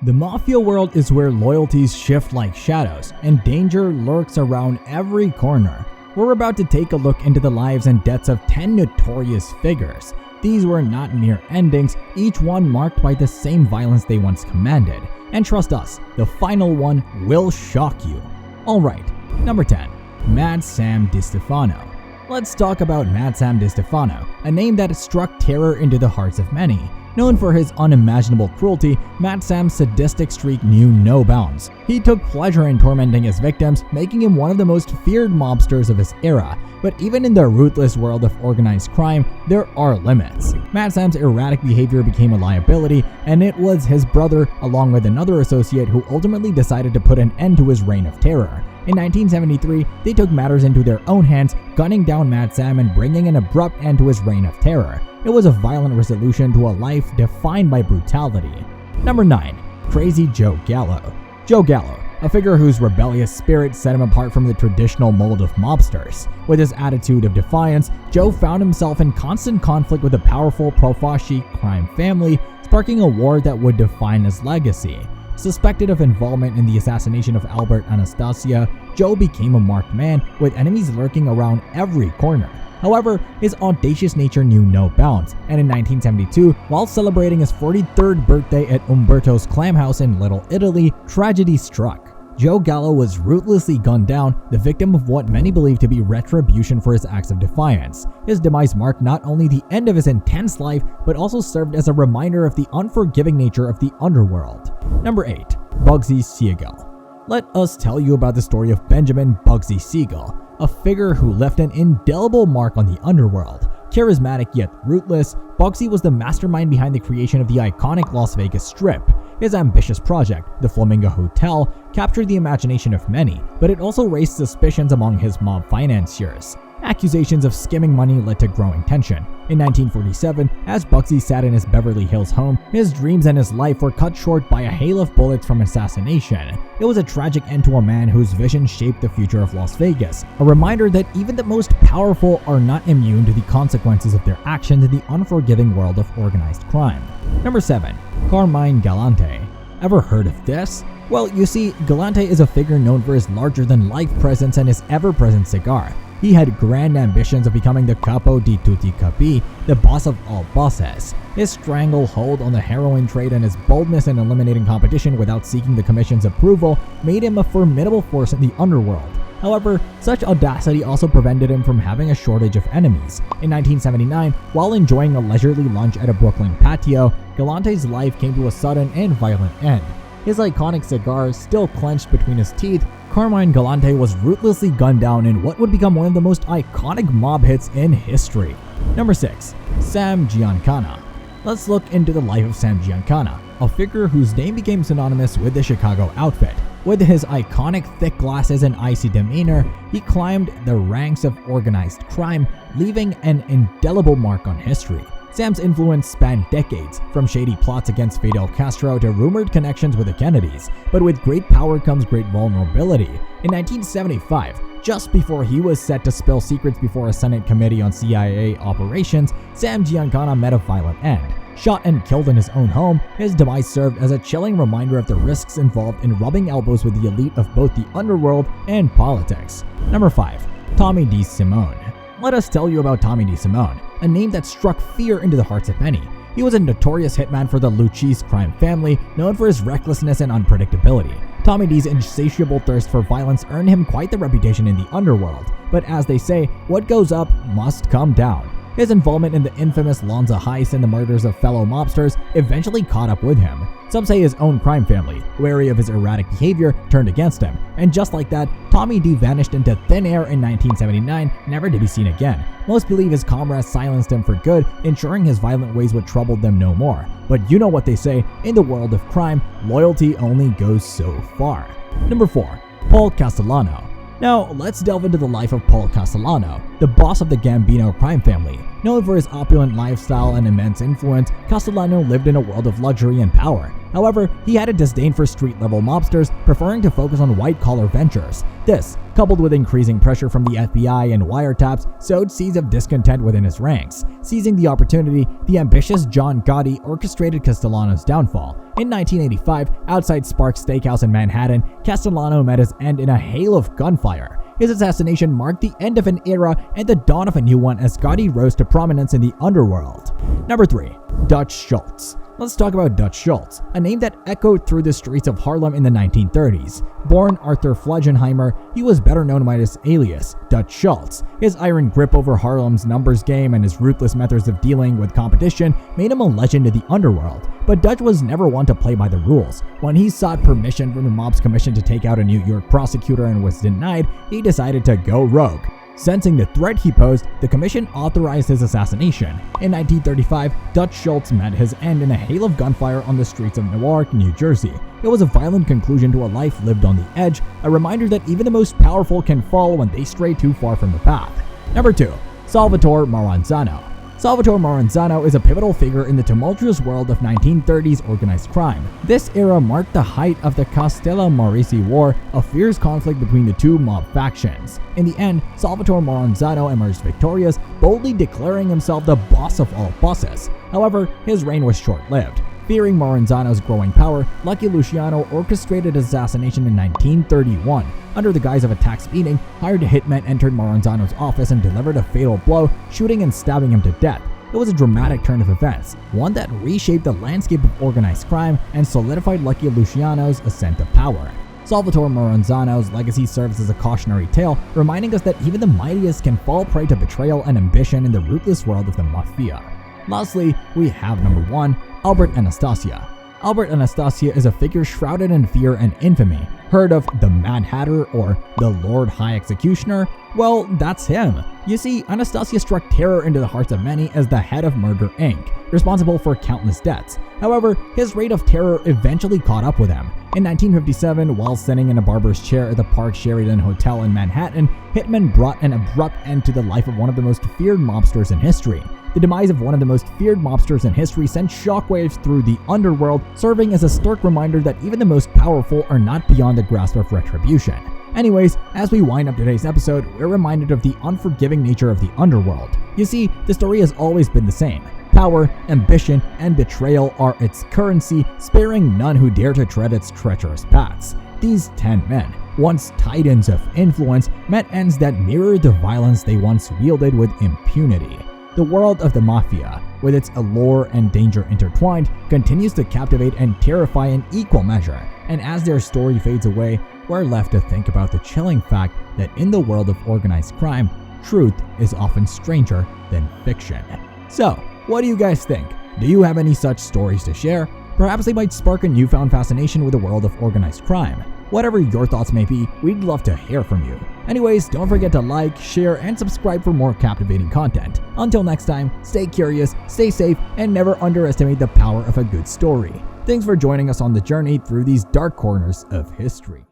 The Mafia world is where loyalties shift like shadows, and danger lurks around every corner. We're about to take a look into the lives and deaths of 10 notorious figures. These were not mere endings, each one marked by the same violence they once commanded. And trust us, the final one will shock you. Alright, number 10. Mad Sam DeStefano. Let's talk about Mad Sam DeStefano, a name that struck terror into the hearts of many. Known for his unimaginable cruelty, Mad Sam's sadistic streak knew no bounds. He took pleasure in tormenting his victims, making him one of the most feared mobsters of his era. But even in the ruthless world of organized crime, there are limits. Mad Sam's erratic behavior became a liability, and it was his brother, along with another associate, who ultimately decided to put an end to his reign of terror. In 1973, they took matters into their own hands, gunning down Mad Sam and bringing an abrupt end to his reign of terror. It was a violent resolution to a life defined by brutality. Number 9. Crazy Joe Gallo. Joe Gallo, a figure whose rebellious spirit set him apart from the traditional mold of mobsters. With his attitude of defiance, Joe found himself in constant conflict with a powerful pro-fascist crime family, sparking a war that would define his legacy. Suspected of involvement in the assassination of Albert Anastasia, Joe became a marked man, with enemies lurking around every corner. However, his audacious nature knew no bounds, and in 1972, while celebrating his 43rd birthday at Umberto's Clam House in Little Italy, tragedy struck. Joe Gallo was ruthlessly gunned down, the victim of what many believe to be retribution for his acts of defiance. His demise marked not only the end of his intense life, but also served as a reminder of the unforgiving nature of the underworld. Number 8. Bugsy Siegel. Let us tell you about the story of Benjamin Bugsy Siegel, a figure who left an indelible mark on the underworld. Charismatic yet ruthless, Bugsy was the mastermind behind the creation of the iconic Las Vegas Strip. His ambitious project, the Flamingo Hotel, captured the imagination of many, but it also raised suspicions among his mob financiers. Accusations of skimming money led to growing tension. In 1947, as Bugsy sat in his Beverly Hills home, his dreams and his life were cut short by a hail of bullets from assassination. It was a tragic end to a man whose vision shaped the future of Las Vegas, a reminder that even the most powerful are not immune to the consequences of their actions in the unforgiving world of organized crime. Number 7. Carmine Galante. Ever heard of this? Well, you see, Galante is a figure known for his larger-than-life presence and his ever-present cigar. He had grand ambitions of becoming the capo di tutti capi, the boss of all bosses. His stranglehold on the heroin trade and his boldness in eliminating competition without seeking the commission's approval made him a formidable force in the underworld. However, such audacity also prevented him from having a shortage of enemies. In 1979, while enjoying a leisurely lunch at a Brooklyn patio, Galante's life came to a sudden and violent end. His iconic cigar still clenched between his teeth, Carmine Galante was ruthlessly gunned down in what would become one of the most iconic mob hits in history. Number 6. Sam Giancana. Let's look into the life of Sam Giancana, a figure whose name became synonymous with the Chicago outfit. With his iconic thick glasses and icy demeanor, he climbed the ranks of organized crime, leaving an indelible mark on history. Sam's influence spanned decades, from shady plots against Fidel Castro to rumored connections with the Kennedys. But with great power comes great vulnerability. In 1975, just before he was set to spill secrets before a Senate committee on CIA operations, Sam Giancana met a violent end. Shot and killed in his own home, his demise served as a chilling reminder of the risks involved in rubbing elbows with the elite of both the underworld and politics. Number 5. Tommy D Simone. Let us tell you about Tommy D Simone, a name that struck fear into the hearts of many. He was a notorious hitman for the Lucchese crime family, known for his recklessness and unpredictability. Tommy D's insatiable thirst for violence earned him quite the reputation in the underworld, but as they say, what goes up must come down. His involvement in the infamous Lanza heist and the murders of fellow mobsters eventually caught up with him. Some say his own crime family, wary of his erratic behavior, turned against him, and just like that, Tommy D vanished into thin air in 1979, never to be seen again. Most believe his comrades silenced him for good, ensuring his violent ways would trouble them no more. But you know what they say, in the world of crime, loyalty only goes so far. Number 4. Paul Castellano. Now, let's delve into the life of Paul Castellano, the boss of the Gambino crime family. Known for his opulent lifestyle and immense influence, Castellano lived in a world of luxury and power. However, he had a disdain for street-level mobsters, preferring to focus on white-collar ventures. This, coupled with increasing pressure from the FBI and wiretaps, sowed seeds of discontent within his ranks. Seizing the opportunity, the ambitious John Gotti orchestrated Castellano's downfall. In 1985, outside Sparks Steakhouse in Manhattan, Castellano met his end in a hail of gunfire. His assassination marked the end of an era and the dawn of a new one as Gotti rose to prominence in the underworld. Number 3. Dutch Schultz. Let's talk about Dutch Schultz, a name that echoed through the streets of Harlem in the 1930s. Born Arthur Flegenheimer, he was better known by his alias, Dutch Schultz. His iron grip over Harlem's numbers game and his ruthless methods of dealing with competition made him a legend in the underworld. But Dutch was never one to play by the rules. When he sought permission from the mob's commission to take out a New York prosecutor and was denied, he decided to go rogue. Sensing the threat he posed, the commission authorized his assassination. In 1935, Dutch Schultz met his end in a hail of gunfire on the streets of Newark, New Jersey. It was a violent conclusion to a life lived on the edge, a reminder that even the most powerful can fall when they stray too far from the path. Number 2. Salvatore Maranzano. Salvatore Maranzano is a pivotal figure in the tumultuous world of 1930s organized crime. This era marked the height of the Castellammarese War, a fierce conflict between the two mob factions. In the end, Salvatore Maranzano emerged victorious, boldly declaring himself the boss of all bosses. However, his reign was short-lived. Fearing Maranzano's growing power, Lucky Luciano orchestrated his assassination in 1931. Under the guise of a tax beating, hired hitmen entered Maranzano's office and delivered a fatal blow, shooting and stabbing him to death. It was a dramatic turn of events, one that reshaped the landscape of organized crime and solidified Lucky Luciano's ascent to power. Salvatore Maranzano's legacy serves as a cautionary tale, reminding us that even the mightiest can fall prey to betrayal and ambition in the ruthless world of the Mafia. Lastly, we have number 1, Albert Anastasia. Albert Anastasia is a figure shrouded in fear and infamy. Heard of the Mad Hatter or the Lord High Executioner? Well, that's him. You see, Anastasia struck terror into the hearts of many as the head of Murder Inc., responsible for countless deaths. However, his reign of terror eventually caught up with him. In 1957, while sitting in a barber's chair at the Park Sheridan Hotel in Manhattan, hitmen brought an abrupt end to the life of one of the most feared mobsters in history. The demise of one of the most feared mobsters in history sent shockwaves through the underworld, serving as a stark reminder that even the most powerful are not beyond the grasp of retribution. Anyways, as we wind up today's episode, we're reminded of the unforgiving nature of the underworld. You see, the story has always been the same. Power, ambition, and betrayal are its currency, sparing none who dare to tread its treacherous paths. These 10 men, once titans of influence, met ends that mirrored the violence they once wielded with impunity. The world of the Mafia, with its allure and danger intertwined, continues to captivate and terrify in equal measure, and as their story fades away, we're left to think about the chilling fact that in the world of organized crime, truth is often stranger than fiction. So, what do you guys think? Do you have any such stories to share? Perhaps they might spark a newfound fascination with the world of organized crime. Whatever your thoughts may be, we'd love to hear from you. Anyways, don't forget to like, share, and subscribe for more captivating content. Until next time, stay curious, stay safe, and never underestimate the power of a good story. Thanks for joining us on the journey through these dark corners of history.